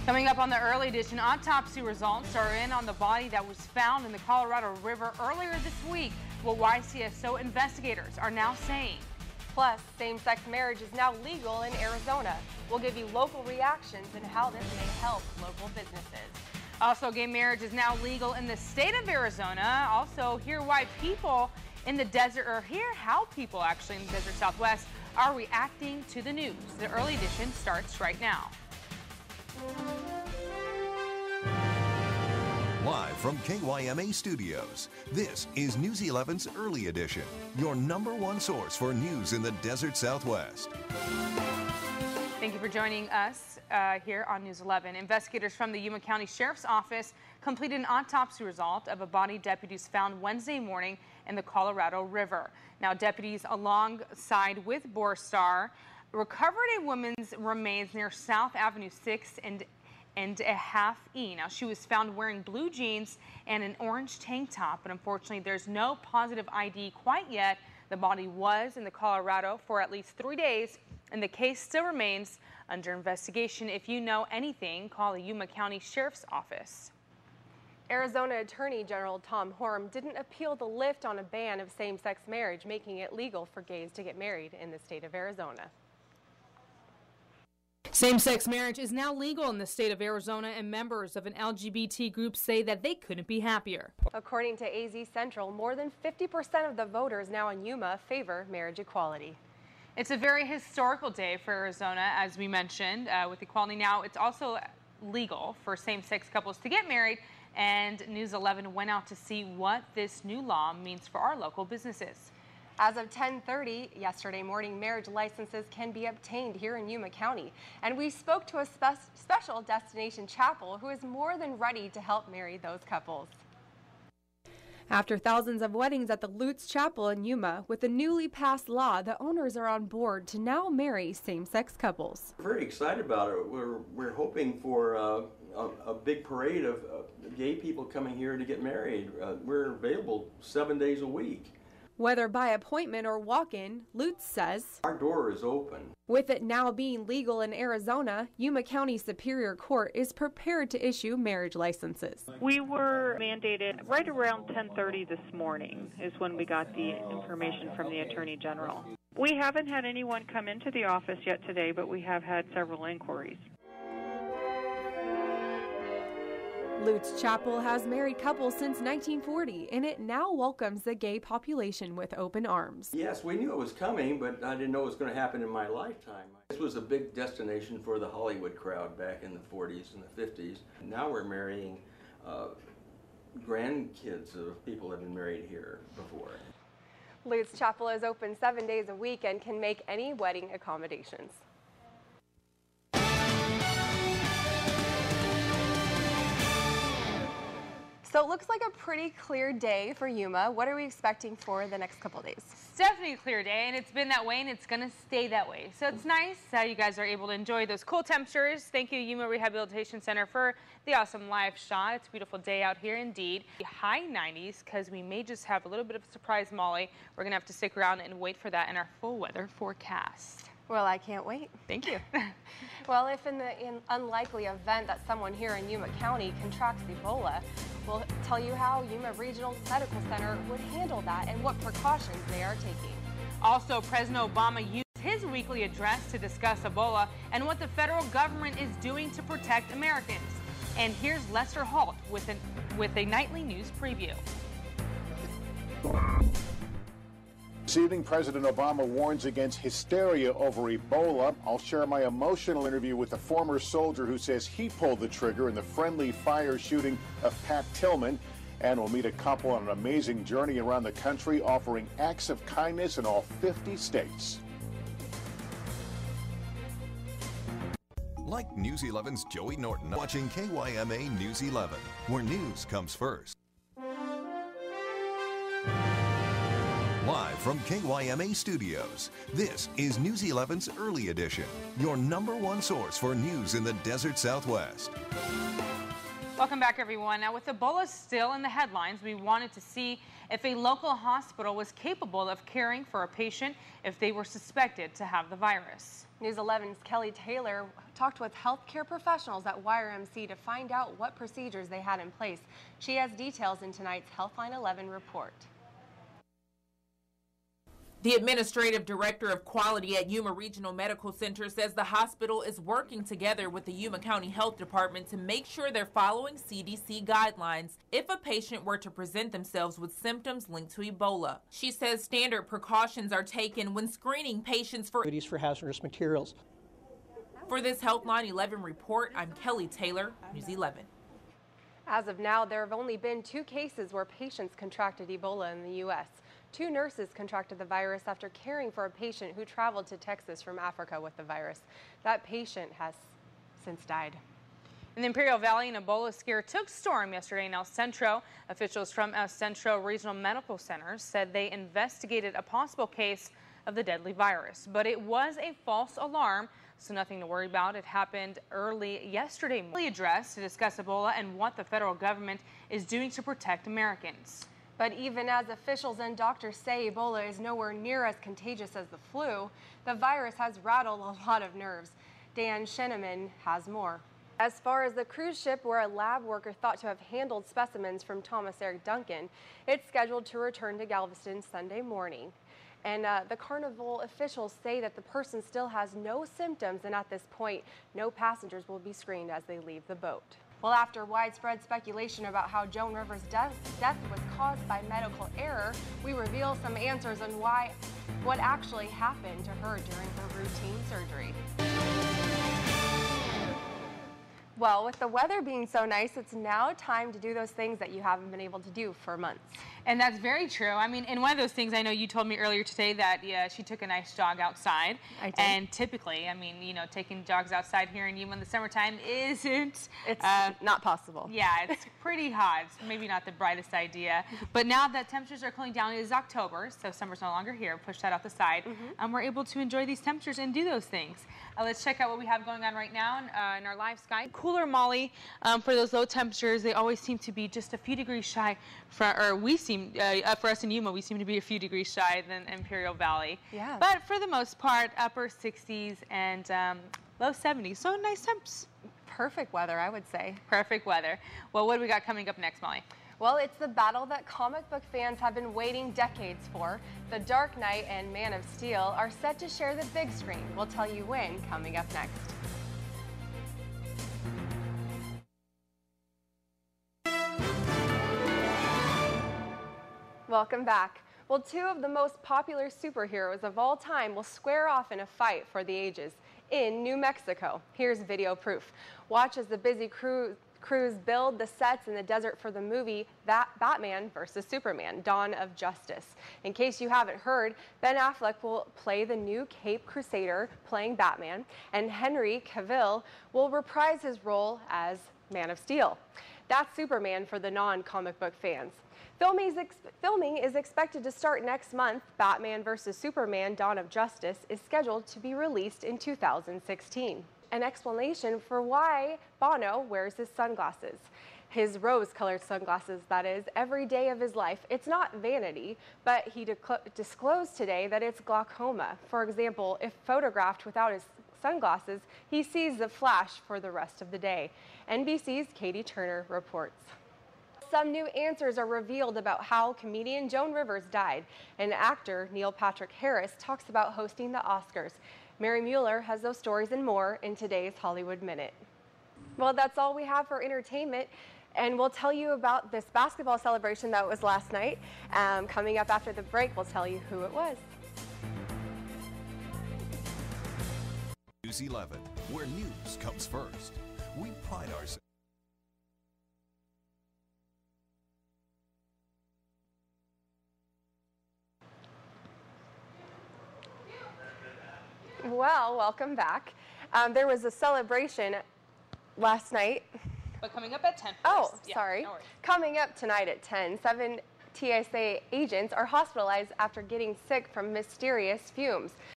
Coming up on the early edition, autopsy results are in on the body that was found in the Colorado River earlier this week. What YCSO investigators are now saying. Plus, same-sex marriage is now legal in Arizona. We'll give you local reactions and how this may help local businesses. Also, gay marriage is now legal in the state of Arizona. Also, hear why people in the desert, or hear how people actually in the desert Southwest are reacting to the news. The early edition starts right now. Live from KYMA Studios, this is News 11's Early Edition, your #1 source for news in the desert Southwest. Thank you for joining us here on News 11. Investigators from the Yuma County Sheriff's Office completed an autopsy result of a body deputies found Wednesday morning in the Colorado River. Now, deputies alongside with Borstar recovered a woman's remains near South Avenue 6 and a half E. Now, she was found wearing blue jeans and an orange tank top, but unfortunately there's no positive ID quite yet. The body was in the Colorado for at least 3 days, and the case still remains under investigation. If you know anything, call the Yuma County Sheriff's Office. Arizona Attorney General Tom Horm didn't appeal the lift on a ban of same-sex marriage, making it legal for gays to get married in the state of Arizona. Same-sex marriage is now legal in the state of Arizona, and members of an LGBT group say that they couldn't be happier. According to AZ Central, more than 50% of the voters now in Yuma favor marriage equality. It's a very historical day for Arizona, as we mentioned, with equality now. It's also legal for same-sex couples to get married, and News 11 went out to see what this new law means for our local businesses. As of 10:30 yesterday morning, marriage licenses can be obtained here in Yuma County. And we spoke to a special destination chapel who is more than ready to help marry those couples. After thousands of weddings at the Lutz Chapel in Yuma, with the newly passed law, the owners are on board to now marry same-sex couples. We're very excited about it. We're hoping for a big parade of gay people coming here to get married. We're available 7 days a week. Whether by appointment or walk-in, Lutz says, our door is open. With it now being legal in Arizona, Yuma County Superior Court is prepared to issue marriage licenses. We were mandated right around 10:30 this morning is when we got the information from the Attorney General. We haven't had anyone come into the office yet today, but we have had several inquiries. Lutz Chapel has married couples since 1940, and it now welcomes the gay population with open arms. Yes, we knew it was coming, but I didn't know it was going to happen in my lifetime. This was a big destination for the Hollywood crowd back in the 40s and the 50s. Now we're marrying grandkids of people that have been married here before. Lutz Chapel is open 7 days a week and can make any wedding accommodations. So it looks like a pretty clear day for Yuma. What are we expecting for the next couple days? It's definitely a clear day, and it's been that way, and it's going to stay that way. So it's nice that you guys are able to enjoy those cool temperatures. Thank you, Yuma Rehabilitation Center, for the awesome live shot. It's a beautiful day out here indeed. High 90s, because we may just have a little bit of a surprise, Molly. We're going to have to stick around and wait for that in our full weather forecast. Well, I can't wait. Thank you. Well, if in the unlikely event that someone here in Yuma County contracts Ebola, we'll tell you how Yuma Regional Medical Center would handle that and what precautions they are taking. Also, President Obama used his weekly address to discuss Ebola and what the federal government is doing to protect Americans. And here's Lester Holt with a nightly news preview. This evening, President Obama warns against hysteria over Ebola. I'll share my emotional interview with a former soldier who says he pulled the trigger in the friendly fire shooting of Pat Tillman. And we'll meet a couple on an amazing journey around the country, offering acts of kindness in all 50 states. Like News 11's Joey Norton, watching KYMA News 11, where news comes first. Live from KYMA Studios, this is News 11's Early Edition, your #1 source for news in the desert Southwest. Welcome back, everyone. Now, with Ebola still in the headlines, we wanted to see if a local hospital was capable of caring for a patient if they were suspected to have the virus. News 11's Kelly Taylor talked with healthcare professionals at YRMC to find out what procedures they had in place. She has details in tonight's Healthline 11 report. The administrative director of quality at Yuma Regional Medical Center says the hospital is working together with the Yuma County Health Department to make sure they're following CDC guidelines if a patient were to present themselves with symptoms linked to Ebola. She says standard precautions are taken when screening patients for hazardous materials. For this Healthline 11 report, I'm Kelly Taylor, News 11. As of now, there have only been 2 cases where patients contracted Ebola in the U.S. 2 nurses contracted the virus after caring for a patient who traveled to Texas from Africa with the virus. That patient has since died. In the Imperial Valley, an Ebola scare took storm yesterday in El Centro. Officials from El Centro Regional Medical Center said they investigated a possible case of the deadly virus, but it was a false alarm, so nothing to worry about. It happened early yesterday. Address to discuss Ebola and what the federal government is doing to protect Americans. But even as officials and doctors say Ebola is nowhere near as contagious as the flu, the virus has rattled a lot of nerves. Dan Scheneman has more. As far as the cruise ship where a lab worker thought to have handled specimens from Thomas Eric Duncan, it's scheduled to return to Galveston Sunday morning. And the Carnival officials say that the person still has no symptoms, and at this point, no passengers will be screened as they leave the boat. Well, after widespread speculation about how Joan Rivers' death was caused by medical error, we reveal some answers on what actually happened to her during her routine surgery. Well, with the weather being so nice, it's now time to do those things that you haven't been able to do for months. And that's very true. I mean, and one of those things, I know you told me earlier today that she took a nice jog outside. I did. And typically, I mean, you know, taking jogs outside here in Yuma in the summertime isn't... It's not possible. Yeah, it's pretty hot. It's maybe not the brightest idea. But now that temperatures are cooling down, it is October, so summer's no longer here. Push that off the side. And we're able to enjoy these temperatures and do those things. Let's check out what we have going on right now in our live sky. Cooler, Molly, for those low temperatures, they always seem to be just a few degrees shy, for us in Yuma, we seem to be a few degrees shy than Imperial Valley. Yeah. But for the most part, upper 60s and low 70s, so nice temps. Perfect weather, I would say. Perfect weather. Well, what do we got coming up next, Molly? Well, it's the battle that comic book fans have been waiting decades for. The Dark Knight and Man of Steel are set to share the big screen. We'll tell you when, coming up next. Welcome back. Well, 2 of the most popular superheroes of all time will square off in a fight for the ages in New Mexico. Here's video proof. Watch as the busy crews build the sets in the desert for the movie Batman vs. Superman, Dawn of Justice. In case you haven't heard, Ben Affleck will play the new Caped Crusader playing Batman, and Henry Cavill will reprise his role as Man of Steel. That's Superman for the non-comic book fans. Filming is expected to start next month. Batman vs. Superman, Dawn of Justice is scheduled to be released in 2016. An explanation for why Bono wears his sunglasses. His rose-colored sunglasses, that is, every day of his life. It's not vanity, but he disclosed today that it's glaucoma. For example, if photographed without his sunglasses, he sees the flash for the rest of the day. NBC's Katie Turner reports. Some new answers are revealed about how comedian Joan Rivers died, and actor Neil Patrick Harris talks about hosting the Oscars. Mary Mueller has those stories and more in today's Hollywood Minute. Well, that's all we have for entertainment, and we'll tell you about this basketball celebration that was last night. Coming up after the break, we'll tell you who it was. News 11, where news comes first. We pride ourselves. Well, welcome back. There was a celebration last night. But coming up at 10 first. Oh, yeah, sorry. No worries. Coming up tonight at 10, 7 TSA agents are hospitalized after getting sick from mysterious fumes.